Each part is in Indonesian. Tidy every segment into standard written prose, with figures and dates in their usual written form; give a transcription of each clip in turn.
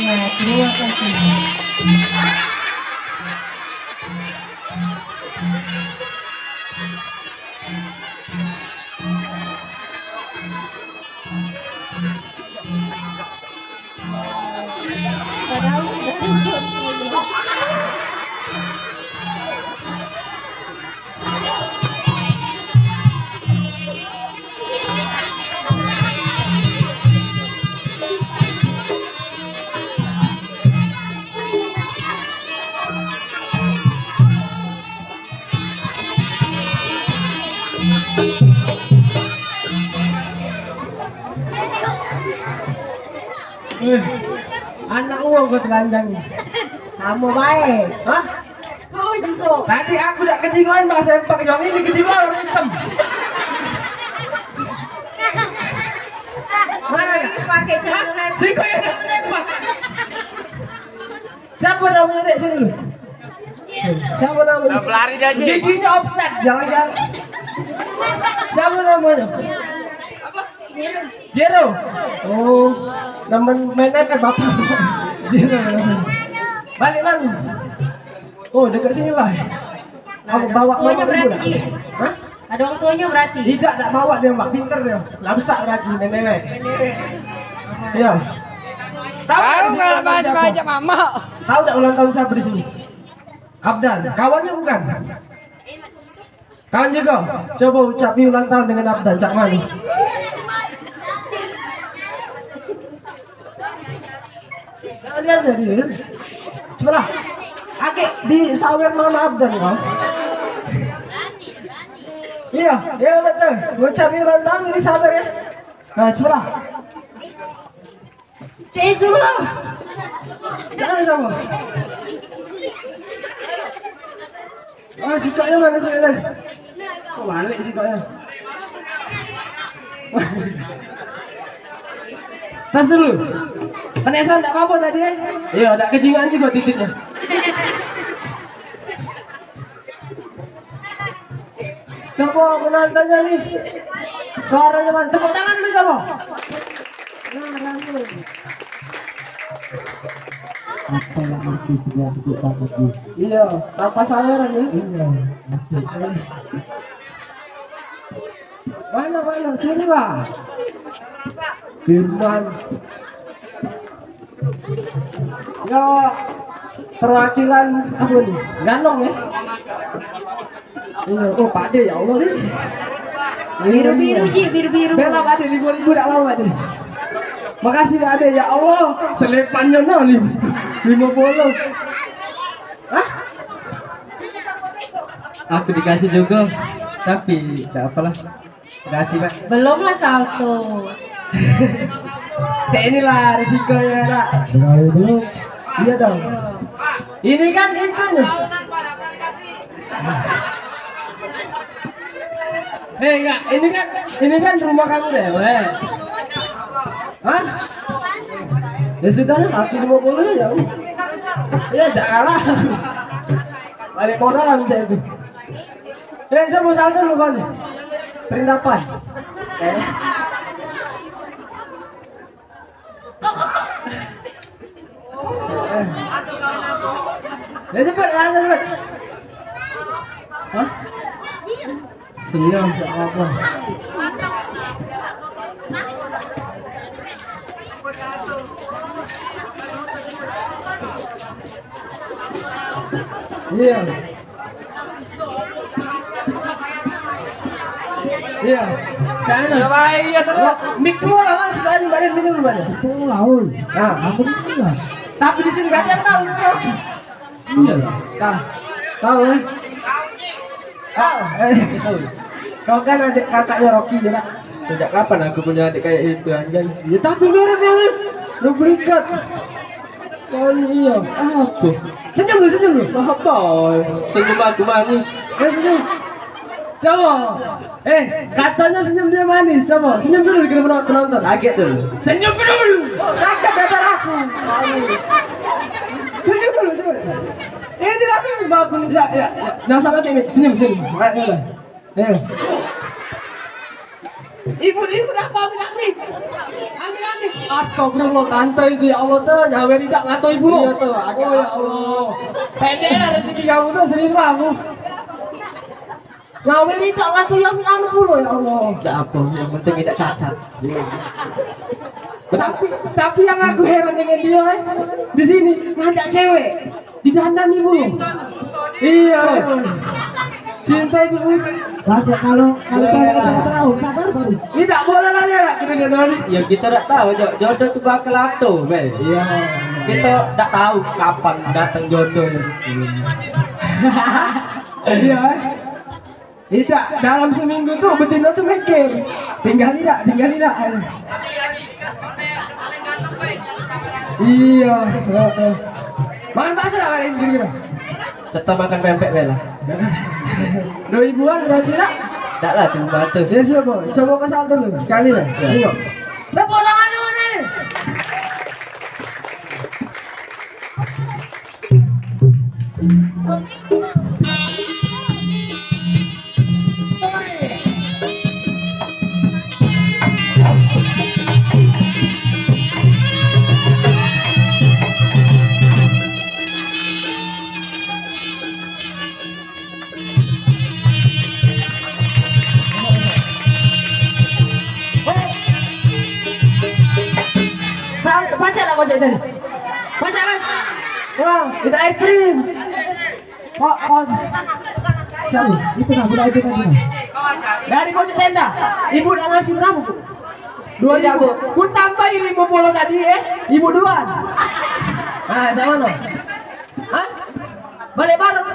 terima kasih. Padahal udah cukup. Anak uang gue telanjang. Kamu baik. Hah? Kau juga. Tadi aku udah kejingan Mbak sempak yang ini kejingan orang hitam. Mana pakai celana? Siko ya sempak. Siapa namanya dek sini lu? Siapa namanya? Pelari aja. Giginya offset, jangan-jangan. Siapa namanya? Jero. Oh, nama mainnya kan bapak. Jero. Balik mana? Oh, dekat sini lah. Kamu bawa Tuanya berarti. Hah? Ada orang tuanya berarti. Tidak, tak bawa dia mbak. Pinter dia. Lah besar berarti nenek. Iya. Tahu nggak nggak ulang tahun baca siapa? mama? Tahu tak ulang tahun siapa di sini? Abdan. Kawannya bukan? Kawan juga. Coba ucapi ulang tahun dengan Abdan. Cak Mani. Lihat jadi. Sebelah. Akik di sawer mama Abdan kau. Iya, iya betul. Ucapi ulang tahun di sawer ya. Nah, sebelah. Cik itu lah. Jangan sama. Oh, sikapnya mana sih tadi? Kok balik sikapnya? Tas dulu. Penesan enggak apa-apa tadi ya? Iya, enggak kejingan juga titiknya. Coba penontonnya nih. Suaranya mana? Tepuk tangan dulu coba. Nah, langsung. Apa yang harus dia tepuk tangan? Iya, tanpa saweran ya. Iya. Mana sini lah. Firman. Ya, perwakilan apa nih? Ganong ya. Iya, oh Pak De ya Allah nih. Biru-biru Ji, biru-biru. Bela Pak De 5.000 tak mau Pak De. Makasih Pak De ya Allah. Selepannya no 50. Hah? Aku dikasih juga, tapi tidak apalah. Kasih Pak. Belum lah salto. Cek inilah risikonya Kak. Dulu. Iya dong. Ini kan itunya. Enggak, ini kan rumah kamu deh, weh. Hah? Ya sudah, aku 50 ya. Ya tak kalah. Balik modal lah bisa itu. Ya saya mau salto dulu kan. Perindapan. Ya cepat, cepat. Hah? Iya, enggak apa-apa. Iya. Iya. Sana. Ya baik ya terus. Mik dulu lah mas, sekali badan minum dulu badan. Laul. Nah, Aku tidak. tapi di sini kalian tahu itu Rocky. Iya lah. Tahu ya? Tahu. Tahu. Kau kan adik kakaknya Rocky juga. Sejak kapan aku punya adik kayak itu anjay? Ya tapi mirip ya, lu berikat. Oh iya. Aku. Senyum lu. Apa? Senyum aku manis. Senyum. Coba. Katanya senyum dia manis. Coba, senyum dulu di penonton. Kaget dulu. Senyum dulu. Kaget dasar aku. Senyum dulu. Ini langsung bagus. Ya. Jangan sampai kayak ini. Senyum. Ayo. Ibu apa ambil. Astagfirullah tante itu ya Allah tuh nyawer tidak ngato ibu lo. Iya tuh, Oh ya Allah. Pendek lah rezeki kamu tuh serius lah aku. Nyawer tidak ngato yang ambil dulu ya Allah. Tidak apa, yang penting tidak cacat. Tapi yang aku heran dengan dia di sini ngajak cewek di dandan ibu lo. Iya. Cinta itu Kalau cewek itu tahu sabar baru. tidak boleh lah dia kita dandan. Ya kita tidak tahu jodoh itu bakal apa, Bel. Iya. Kita tidak tahu kapan datang jodoh. Iya. Tidak dalam seminggu tuh betina tuh mikir tinggal tidak. Iya. Makan bakso lah kali ini kira-kira. Serta makan pempek, Bel. 2000-an berarti tak? Tidak lah, 900. Ya siapa? Coba ke salto dulu sekali lah. Ayo. Tepuk tangannya mana ini? Baca lah kocek tadi. Baca kan? Wah, kita es krim. Oh, siapa? Itu nah, budak itu tadi. Dari kocek tenda. Ibu udah ngasih berapa, Bu? 2.000. Ku tambahin 50 tadi Ibu duluan. Nah, sama no. Hah? Balik bareng.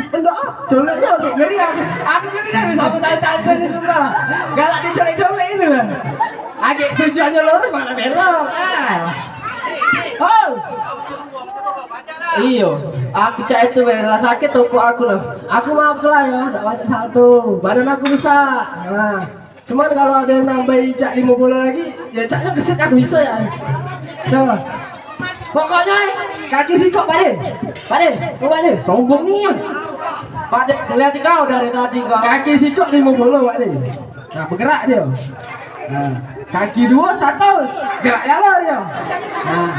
Enggak, coleknya oke, ngeri aku. Aku ngeri kan sama tante di sebelah. Galak dicolek-colek itu. Agak tujuannya lurus mana belok. Oh. Iyo, aku cak itu rasa sakit toko aku loh. Aku maaf lah ya, enggak baca satu. Badan aku besar. Nah, cuman kalau ada yang nambahin cak 50 lagi, ya caknya gesit aku bisa ya. Coba. Pokoknya kaki sikok Paden. Sombong nih. Paden, lihat kau dari tadi kau. Kaki sikok 50 Paden. Nah, bergerak dia. Nah, kaki 2 100, gerak galor dia. Nah,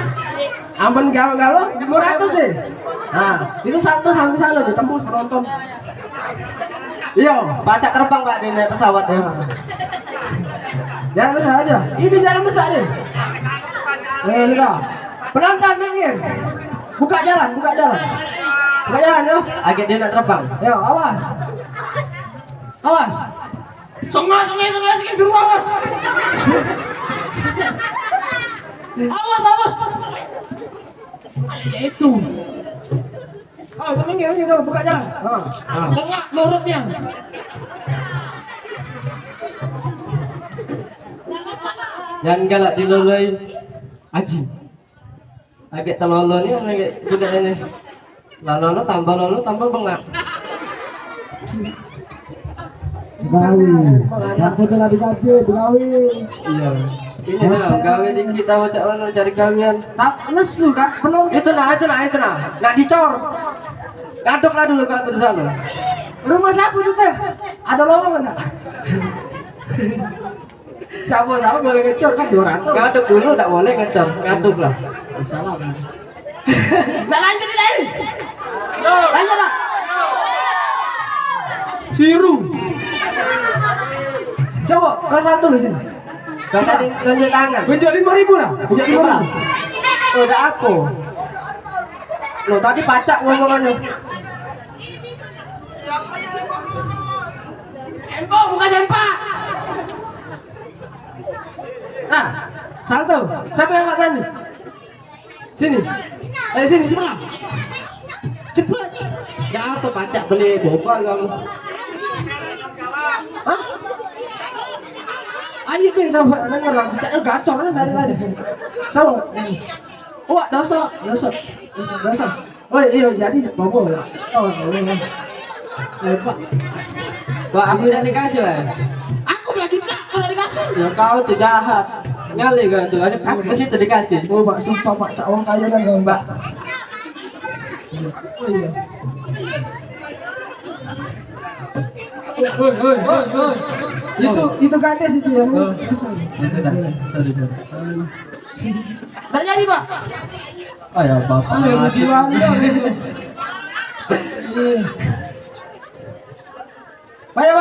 aman galo-galo 500 deh. Nah, itu satu sampai sana ditembus penonton. Iya, Pacak terbang Pak di naik pesawat ya. jalan besar aja. Ini jalan besar deh. Sudah. Penonton minggir. Buka jalan yo. Agak dia nak terbang. Yo, awas. Sungai dulu awas. Awas. Itu. Oh, minggir buka jalan. Tengah lurutnya. Jangan galak diloloi. Aji. Agak telolo ni agak budak ini. Lolo tambah bengak. Aku telah dikasih begawi. Iya. Ini lah gawe dikit tahu cak mana cari gawean. Tak lesu kan penuh. Itu nah. Nak dicor. Gadok lah dulu kau di sana. Rumah siapa itu teh? Ada lowongan enggak? Siapa tahu boleh ngecor kan 200. Gadok dulu tak boleh ngecor. Gadok lah. Salah. Nah lanjut lagi. Lanjut lah. Siru. Coba kelas 1 di sini. Kau tadi tunjuk tangan. Tunjuk 5.000 lah. Tunjuk 5.000. Oh, udah aku. Lo tadi pacak ngomongannya. Empo buka sempak. Nah, salto. Siapa yang nggak berani? Sini. Sini cepat. Cepat. Ya apa pacak beli boba kamu? Hah? Ayo pin sama denger lah, caknya gacor kan dari tadi. Sama. Wah, dosa. Oh iya jadi bobo ya. Oh, boleh. Pak. Wah, aku udah dikasih lah. Aku lagi enggak, udah dikasih. Ya kau tuh jahat. Nyali kau tuh, aja aku ke situ dikasih. Oh, Pak, sumpah Pak, cak wong kaya kan Mbak. Oh iya. Woi. Itu kades itu ya. Oh, ya sudah. Sorry. Tak jadi, Pak. Ayo, Bapak. Ayo, berjuang. Bayo.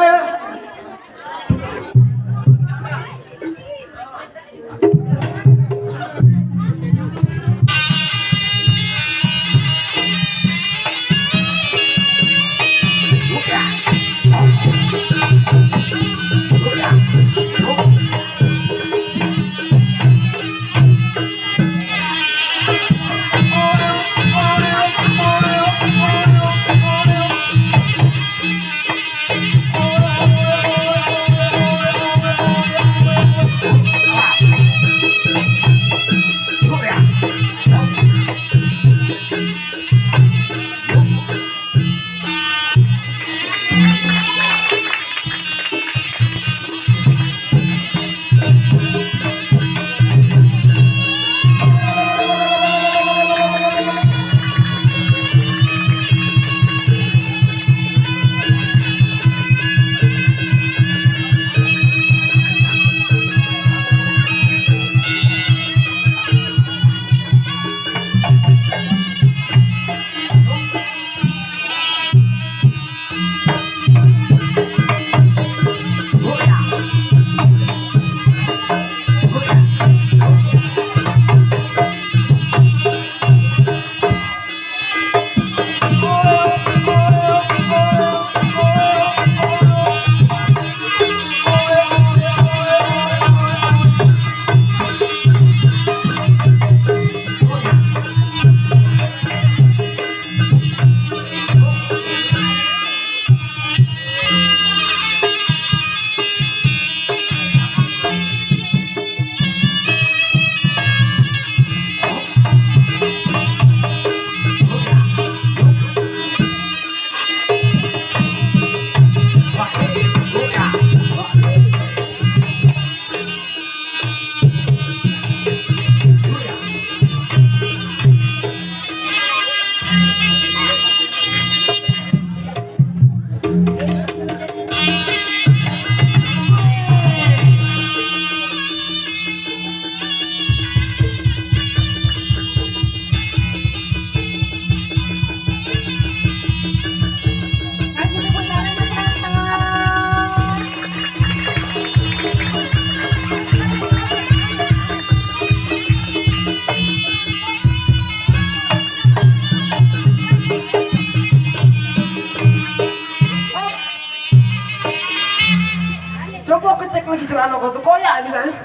Coba kecek lagi celana kau tuh koyak di sana.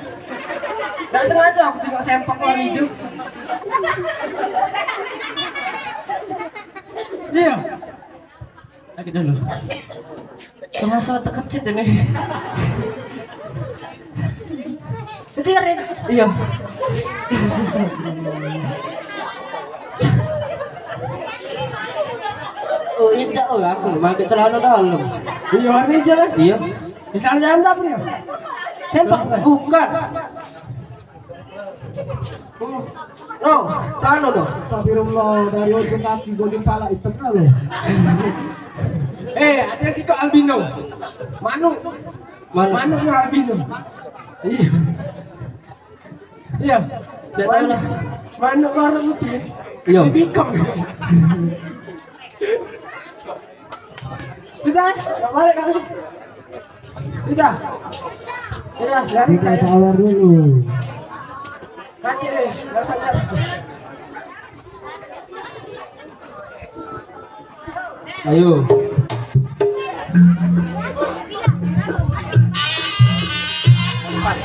Nggak sengaja aku tengok sempak warna hijau. Iya. Lagi dulu. Sama-sama terkecit ini. Kecil ya? Iya. Oh, indah aku pakai celana dalam. Iya warna hijau kan? Iya. Misalnya dalam dapur ya? Sempak kan? Bukan. No, celana dong. Astagfirullah, dari ujung kaki gue pala itu loh. Ada si kok albino. Manuknya albino. Iya. Iya. Nggak tahu lah. Manuk warna putih. Iya. Dibikong. Sudah, nggak balik kan? Sudah, dari Kita saya. tawar dulu. Nanti deh, nggak sadar. Ayo. Empat.